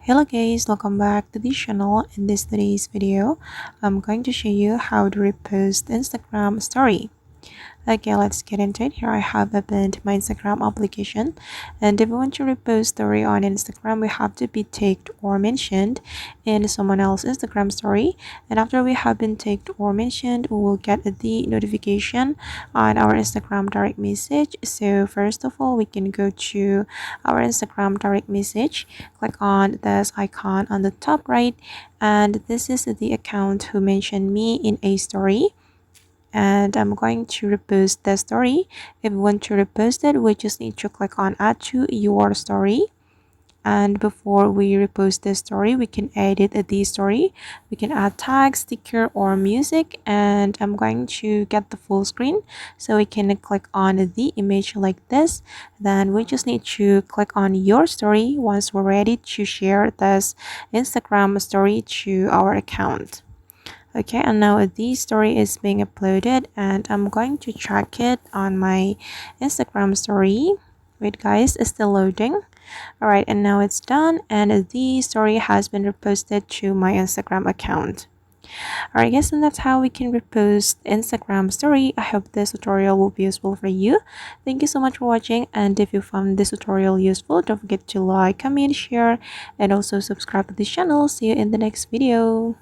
Hello guys, welcome back to the channel. In this today's video, I'm going to show you how to repost Instagram story. Okay, let's get into it. Here I have opened my Instagram application, and if we want to repost story on Instagram, we have to be tagged or mentioned in someone else's Instagram story. And after we have been tagged or mentioned, we will get the notification on our Instagram direct message. So first of all, we can go to our Instagram direct message, click on this icon on the top right, and this is the account who mentioned me in a story, and I'm going to repost the story. If you want to repost it, we just need to click on add to your story. And before we repost the story, we can edit the story. We can add tag, sticker, or music. And I'm going to get the full screen, so we can click on the image like this. Then we just need to click on your story once we're ready to share this Instagram story to our account. Okay, and now this story is being uploaded, and I'm going to track it on my Instagram story. Wait guys, it's still loading. All right, and now it's done, and the story has been reposted to my Instagram account. All right guys, and that's how we can repost Instagram story. I hope this tutorial will be useful for you. Thank you so much for watching, and if you found this tutorial useful, don't forget to like, comment, share, and also subscribe to this channel. See you in the next video.